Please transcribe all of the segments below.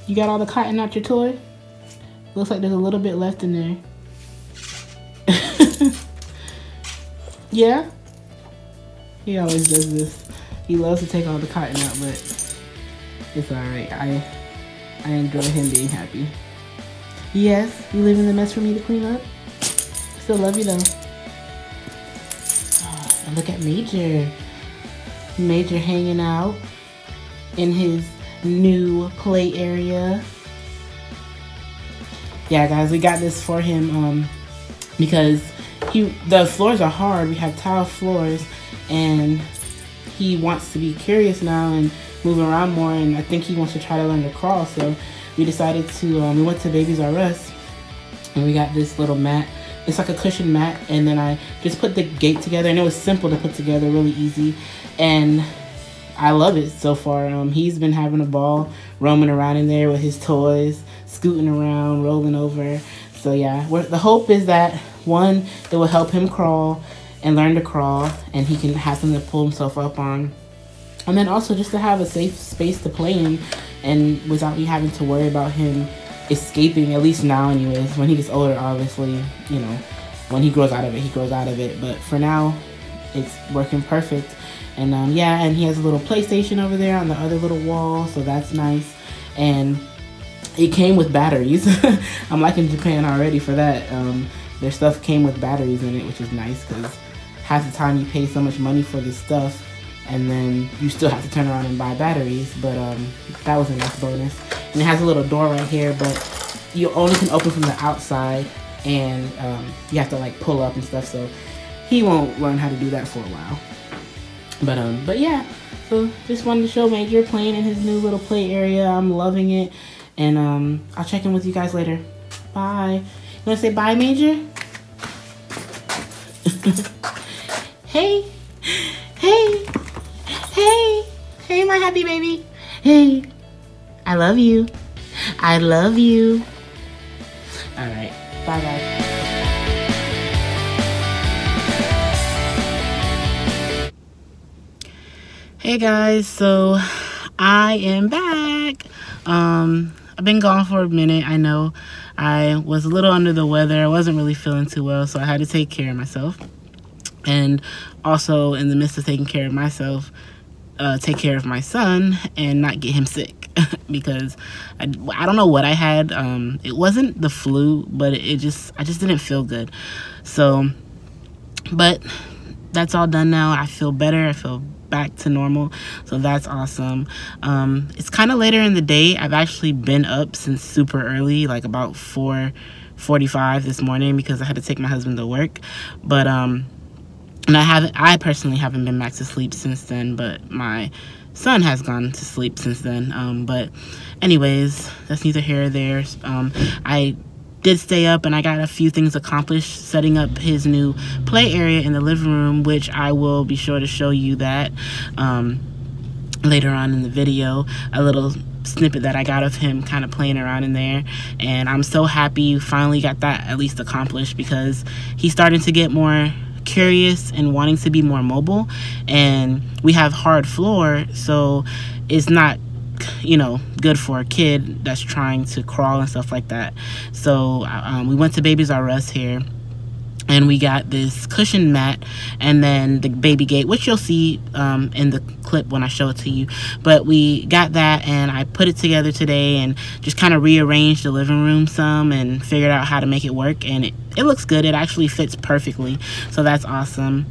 You got all the cotton out your toy? Looks like there's a little bit left in there. Yeah? He always does this. He loves to take all the cotton out, but it's alright. I enjoy him being happy. Yes, you leaving the mess for me to clean up? Still love you though. Oh, and look at Major. Major hanging out in his new play area. Yeah, guys, we got this for him because the floors are hard. We have tile floors, and he wants to be curious now and move around more, and I think he wants to try to learn to crawl. So we decided to we went to Babies R Us, and we got this little mat. It's like a cushion mat, and then I just put the gate together, and it was simple to put together, really easy, and I love it so far. He's been having a ball roaming around in there with his toys, scooting around, rolling over. So yeah, the hope is that, one, it will help him crawl and learn to crawl, and he can have something to pull himself up on. And then also just to have a safe space to play in, and without me having to worry about him escaping, at least now anyways. When he gets older, obviously, you know, when he grows out of it, he grows out of it. But for now, it's working perfect. And yeah, and he has a little PlayStation over there on the other little wall, so that's nice. And it came with batteries. I'm liking Japan already for that. Their stuff came with batteries in it, which is nice, because half the time you pay so much money for this stuff and then you still have to turn around and buy batteries. But that was a nice bonus. And it has a little door right here, but you only can open from the outside, and you have to like pull up and stuff, so he won't learn how to do that for a while. But yeah, so just wanted to show Major playing in his new little play area. I'm loving it, and I'll check in with you guys later. Bye. You wanna say bye, Major? Hey, hey, hey, hey, my happy baby. Hey, I love you. I love you. All right, bye, guys. Hey guys, so I am back. I've been gone for a minute. I know I was a little under the weather. I wasn't really feeling too well, so I had to take care of myself. And also, in the midst of taking care of myself, take care of my son and not get him sick. Because I don't know what I had. It wasn't the flu, but I just didn't feel good. So, but that's all done now. I feel better. I feel back to normal, so that's awesome. It's kind of later in the day. I've actually been up since super early, like about 4:45 this morning, because I had to take my husband to work. But and I personally haven't been back to sleep since then, but my son has gone to sleep since then. But anyways, that's neither here or there. I did stay up, and I got a few things accomplished, setting up his new play area in the living room, which I will be sure to show you that later on in the video. A little snippet that I got of him kind of playing around in there, and I'm so happy we finally got that at least accomplished, because he's starting to get more curious and wanting to be more mobile. And we have hard floor, so it's not, you know, good for a kid that's trying to crawl and stuff like that. So we went to Babies R Us here, and we got this cushion mat and then the baby gate, which you'll see in the clip when I show it to you. But we got that, and I put it together today and just kind of rearranged the living room some and figured out how to make it work, and it looks good. It actually fits perfectly, so that's awesome.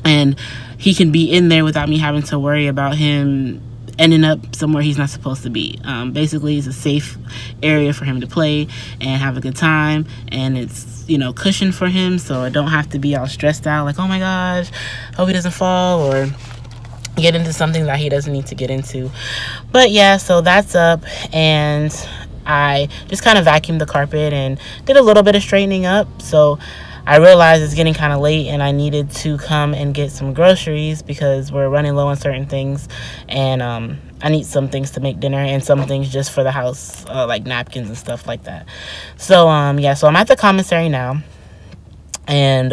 And he can be in there without me having to worry about him ending up somewhere he's not supposed to be. Basically, it's a safe area for him to play and have a good time, and it's, you know, cushioned for him, so I don't have to be all stressed out like, oh my gosh, hope he doesn't fall or get into something that he doesn't need to get into. But yeah, so that's up, and I just kind of vacuumed the carpet and did a little bit of straightening up. So I realized it's getting kind of late, and I needed to come and get some groceries because we're running low on certain things, and I need some things to make dinner and some things just for the house, like napkins and stuff like that. So yeah, so I'm at the commissary now, and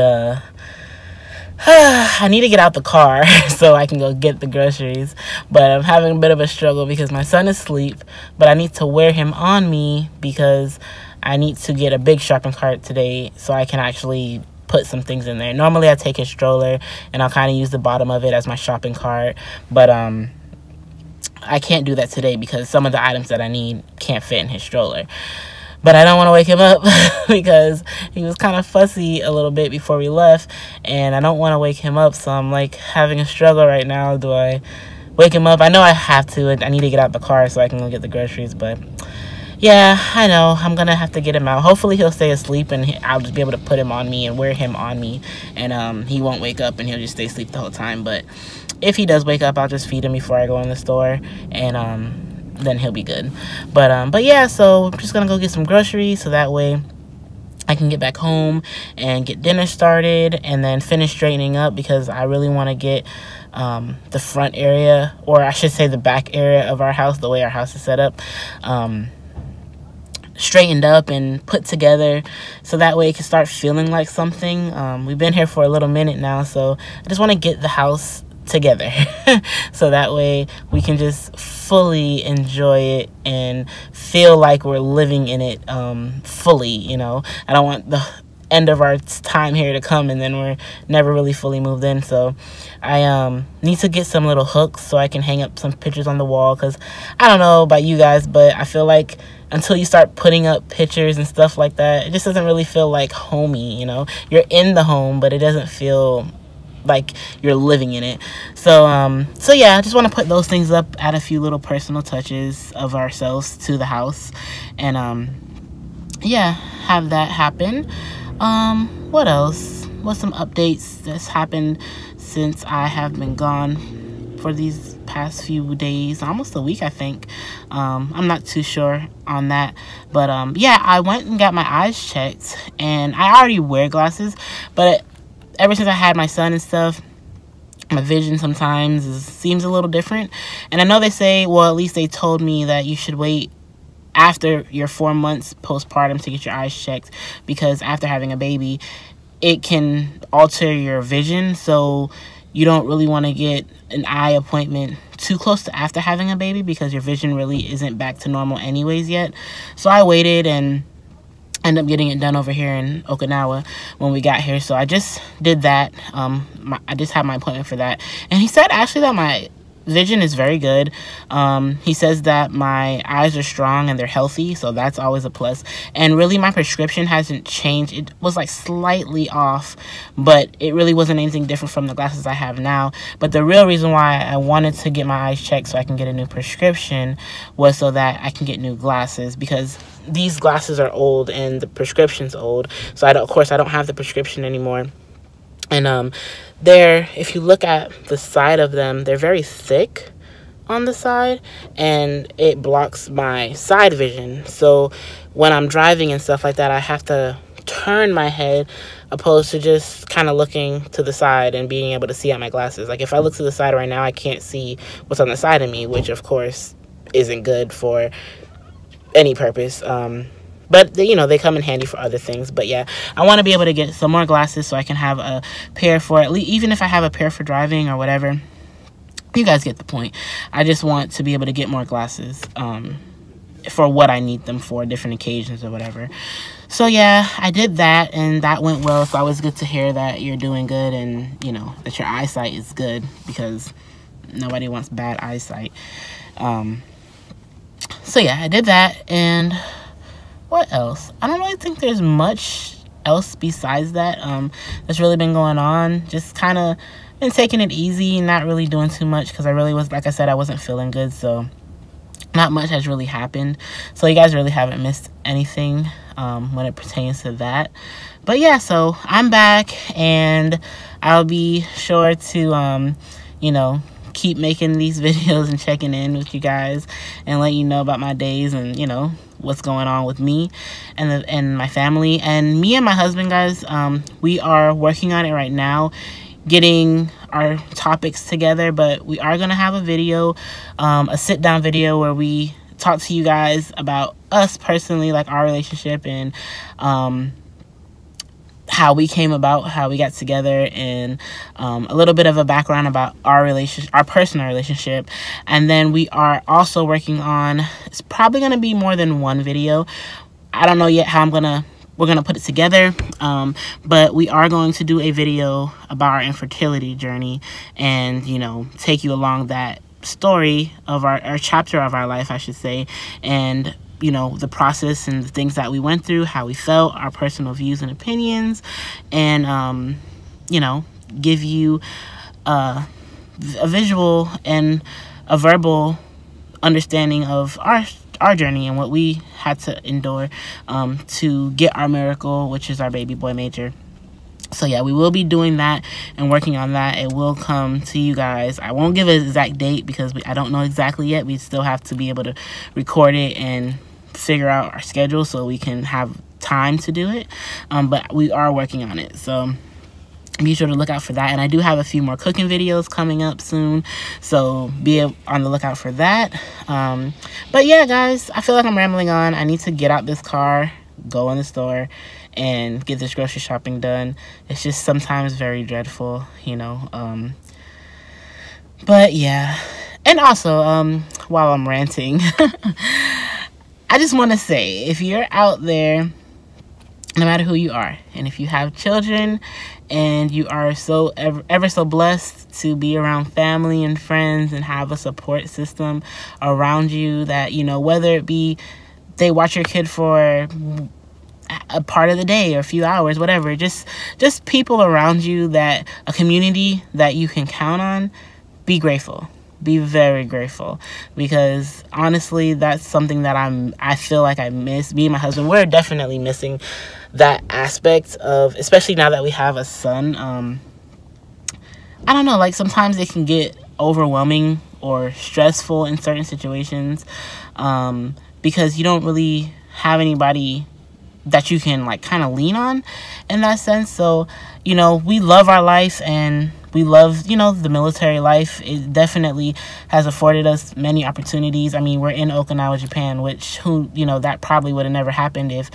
I need to get out the car so I can go get the groceries, but I'm having a bit of a struggle because my son is asleep, but I need to wear him on me because I need to get a big shopping cart today so I can actually put some things in there. Normally I take his stroller and I'll kind of use the bottom of it as my shopping cart, but I can't do that today because some of the items that I need can't fit in his stroller. But I don't want to wake him up because he was kind of fussy a little bit before we left, and I don't want to wake him up, so I'm like having a struggle right now. Do I wake him up? I know I have to. I need to get out the car so I can go get the groceries, but yeah, I know I'm gonna have to get him out. Hopefully he'll stay asleep and I'll just be able to put him on me and wear him on me, and he won't wake up and he'll just stay asleep the whole time. But if he does wake up, I'll just feed him before I go in the store, and then he'll be good. But yeah, so I'm just gonna go get some groceries so that way I can get back home and get dinner started and then finish straightening up, because I really want to get the front area, or I should say the back area of our house, the way our house is set up, straightened up and put together so that way it can start feeling like something. We've been here for a little minute now, so I just want to get the house together so that way we can just fully enjoy it and feel like we're living in it fully, you know. I don't want the end of our time here to come and then we're never really fully moved in. So I need to get some little hooks so I can hang up some pictures on the wall, because I don't know about you guys, but I feel like until you start putting up pictures and stuff like that, it just doesn't really feel like homey, you know. You're in the home, but it doesn't feel like you're living in it. So yeah, I just want to put those things up, add a few little personal touches of ourselves to the house, and yeah, have that happen. What else? What's some updates that's happened since I have been gone for these past few days, almost a week, I think. I'm not too sure on that, but yeah, I went and got my eyes checked, and I already wear glasses, but ever since I had my son and stuff, my vision sometimes seems a little different. And I know they say, well, at least they told me that you should wait after your 4 months postpartum to get your eyes checked, because after having a baby, it can alter your vision. So you don't really want to get an eye appointment too close to after having a baby, because your vision really isn't back to normal anyways yet. So I waited and ended up getting it done over here in Okinawa when we got here. So I just did that. I just had my appointment for that, and he said actually that my vision is very good. He says that my eyes are strong and they're healthy, so that's always a plus. And really my prescription hasn't changed. It was like slightly off, but it really wasn't anything different from the glasses I have now. But the real reason why I wanted to get my eyes checked so I can get a new prescription was so that I can get new glasses, because these glasses are old and the prescription's old. So of course I don't have the prescription anymore. And if you look at the side of them, they're very thick on the side, and it blocks my side vision. So when I'm driving and stuff like that, I have to turn my head opposed to just kind of looking to the side and being able to see out my glasses. Like if I look to the side right now, I can't see what's on the side of me, which of course isn't good for any purpose. But you know, they come in handy for other things. But yeah, I want to be able to get some more glasses so I can have a pair for at least, even if I have a pair for driving or whatever. You guys get the point. I just want to be able to get more glasses for what I need them for, different occasions or whatever. So yeah, I did that, and that went well. It's always good to hear that you're doing good, and you know that your eyesight is good, because nobody wants bad eyesight. So yeah, I did that. And what else? I don't really think there's much else besides that that's really been going on. Just kind of been taking it easy, not really doing too much, because I really was, like I said, I wasn't feeling good, so not much has really happened. So you guys really haven't missed anything when it pertains to that. But yeah, so I'm back, and I'll be sure to you know, keep making these videos and checking in with you guys and let you know about my days and, you know, what's going on with me and my family. And me and my husband, guys, we are working on it right now, getting our topics together. But we are going to have a video, a sit-down video where we talk to you guys about us personally, like our relationship, and how how we came about, how we got together, and a little bit of a background about our relationship, our personal relationship. And then we are also working on, it's probably going to be more than one video. I don't know yet how we're gonna put it together, but we are going to do a video about our infertility journey, and you know, take you along that story of our chapter of our life, I should say, and you know, the process and the things that we went through, how we felt, our personal views and opinions, and you know, give you a visual and a verbal understanding of our journey and what we had to endure to get our miracle, which is our baby boy Major. So yeah, we will be doing that and working on that. It will come to you guys. I won't give an exact date because I don't know exactly yet. We still have to be able to record it and figure out our schedule so we can have time to do it, but we are working on it, so be sure to look out for that. And I do have a few more cooking videos coming up soon, so be on the lookout for that. But yeah, guys, I feel like I'm rambling on. I need to get out this car, go in the store, and get this grocery shopping done. It's just sometimes very dreadful, you know. But yeah, and also while I'm ranting, I just want to say, if you're out there, no matter who you are, and if you have children and you are so ever so blessed to be around family and friends and have a support system around you, that, you know, whether it be they watch your kid for a part of the day or a few hours, whatever, just people around you, that a community that you can count on, be grateful. Be very grateful, because honestly, that's something that I feel like I miss. Me and my husband, we're definitely missing that aspect of, especially now that we have a son. I don't know, like sometimes it can get overwhelming or stressful in certain situations, because you don't really have anybody that you can like kind of lean on in that sense. So, you know, we love our life and we love, you know, the military life. It definitely has afforded us many opportunities. I mean, we're in Okinawa, Japan, which, you know, that probably would have never happened if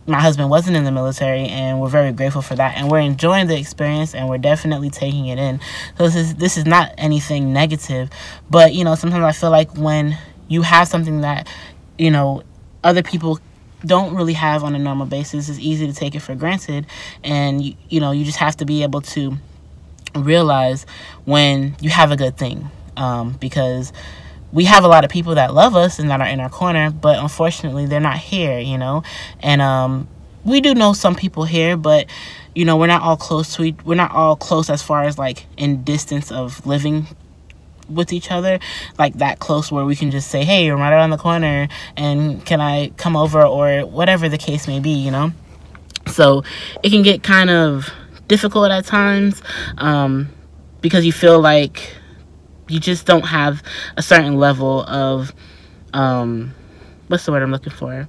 my husband wasn't in the military, and we're very grateful for that. And we're enjoying the experience, and we're definitely taking it in. So this is not anything negative, but, you know, sometimes I feel like when you have something that, you know, other people don't really have on a normal basis, it's easy to take it for granted. And you know, you just have to be able to realize when you have a good thing, because we have a lot of people that love us and that are in our corner, but unfortunately they're not here, you know. And we do know some people here, but you know, we're not all close as far as like in distance of living with each other, like that close where we can just say, hey, I'm right around the corner and can I come over, or whatever the case may be, you know. So it can get kind of difficult at times, because you feel like you just don't have a certain level of what's the word I'm looking for,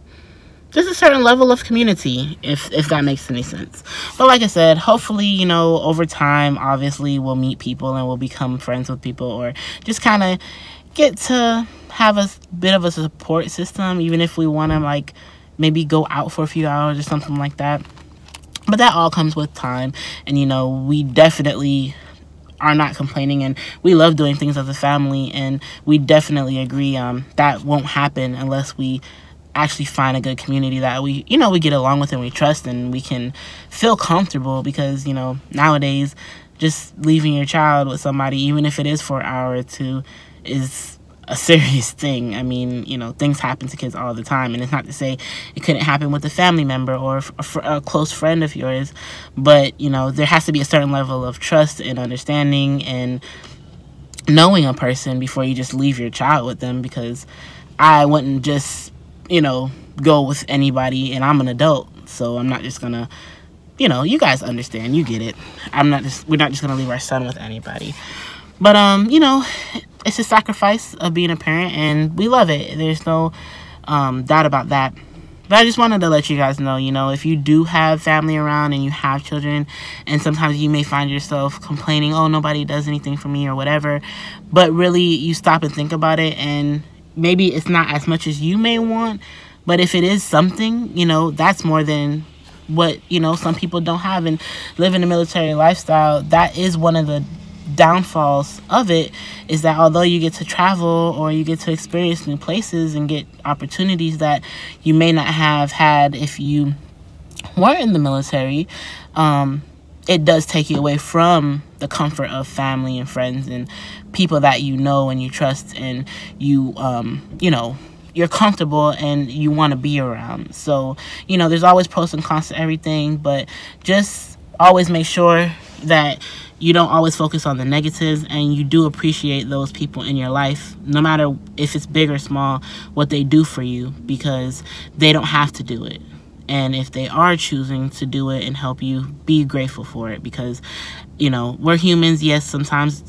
just a certain level of community, if that makes any sense. But like I said, hopefully, you know, over time, obviously we'll meet people and we'll become friends with people, or just kind of get to have a bit of a support system, even if we want to like maybe go out for a few hours or something like that. But that all comes with time, and you know, we definitely are not complaining, and we love doing things as a family, and we definitely agree that won't happen unless we actually find a good community that we, you know, we get along with and we trust and we can feel comfortable. Because, you know, nowadays just leaving your child with somebody, even if it is for an hour or two, is a serious thing. I mean, you know, things happen to kids all the time, and it's not to say it couldn't happen with a family member or a close friend of yours, but, you know, there has to be a certain level of trust and understanding and knowing a person before you just leave your child with them. Because I wouldn't just, you know, go with anybody, and I'm an adult, so I'm not just gonna, you know, you guys understand, you get it. We're not just gonna leave our son with anybody. But you know, it's a sacrifice of being a parent, and we love it. There's no doubt about that. But I just wanted to let you guys know, you know, if you do have family around and you have children, and sometimes you may find yourself complaining, oh, nobody does anything for me or whatever, but really you stop and think about it, and maybe it's not as much as you may want, but if it is something, you know, that's more than what, you know, some people don't have. And living a military lifestyle, that is one of the downfalls of it, is that although you get to travel or you get to experience new places and get opportunities that you may not have had if you weren't in the military, it does take you away from the comfort of family and friends and people that you know and you trust, and you know, you're comfortable and you want to be around. So, you know, there's always pros and cons to everything, but just always make sure that you don't always focus on the negatives, and you do appreciate those people in your life, no matter if it's big or small, what they do for you, because they don't have to do it. And if they are choosing to do it and help you, be grateful for it, because, you know, we're humans. Yes, sometimes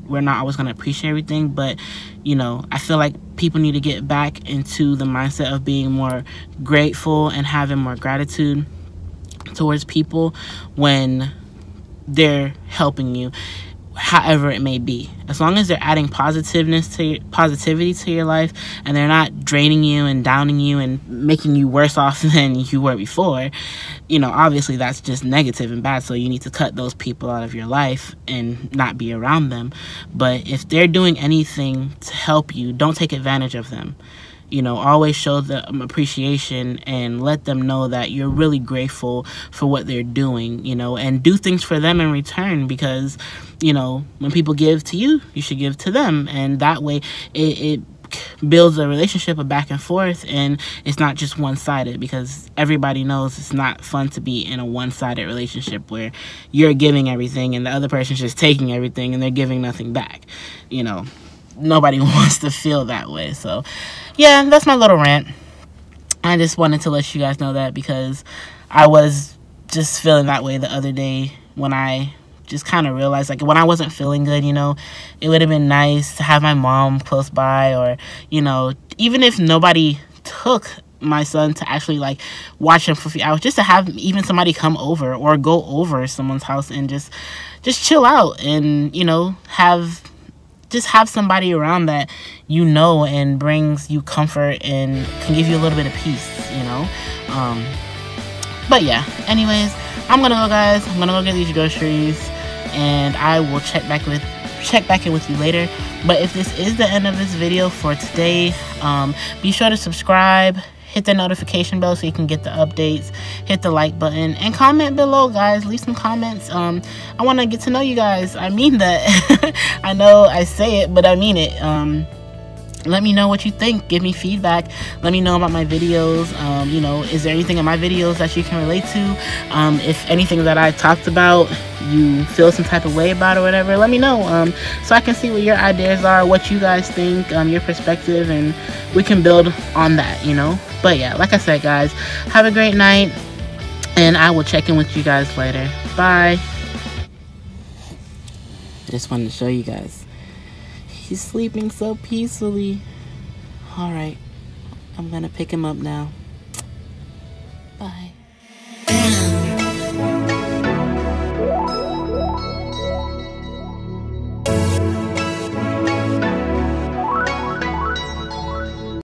we're not always going to appreciate everything, but, you know, I feel like people need to get back into the mindset of being more grateful and having more gratitude towards people when they're helping you, however it may be. As long as they're adding positivity to your life, and they're not draining you and downing you and making you worse off than you were before, you know, obviously that's just negative and bad. So you need to cut those people out of your life and not be around them. But if they're doing anything to help you, don't take advantage of them. You know, always show them appreciation and let them know that you're really grateful for what they're doing, you know, and do things for them in return, because, you know, when people give to you, you should give to them. And that way it builds a relationship of back and forth, and it's not just one-sided, because everybody knows it's not fun to be in a one-sided relationship where you're giving everything and the other person's just taking everything and they're giving nothing back. You know, nobody wants to feel that way. So yeah, that's my little rant. I just wanted to let you guys know that, because I was just feeling that way the other day when I just kind of realized, like, when I wasn't feeling good, you know, it would have been nice to have my mom close by, or, you know, even if nobody took my son to actually, like, watch him for a few hours, just to have even somebody come over or go over someone's house and just chill out, and, you know, have somebody around that you know and brings you comfort and can give you a little bit of peace, you know. But yeah, anyways, I'm gonna go, guys. I'm gonna go get these groceries, and I will check back in with you later. But if this is the end of this video for today, be sure to subscribe, hit the notification bell so you can get the updates, hit the like button, and comment below, guys. Leave some comments. I want to get to know you guys. I mean that. I know I say it, but I mean it. Let me know what you think. Give me feedback. Let me know about my videos. You know, is there anything in my videos that you can relate to? If anything that I talked about you feel some type of way about or whatever, let me know, so I can see what your ideas are, what you guys think, your perspective, and we can build on that, you know. But yeah, like I said, guys, have a great night, and I will check in with you guys later. Bye. Just wanted to show you guys. He's sleeping so peacefully. Alright, I'm gonna pick him up now. Bye.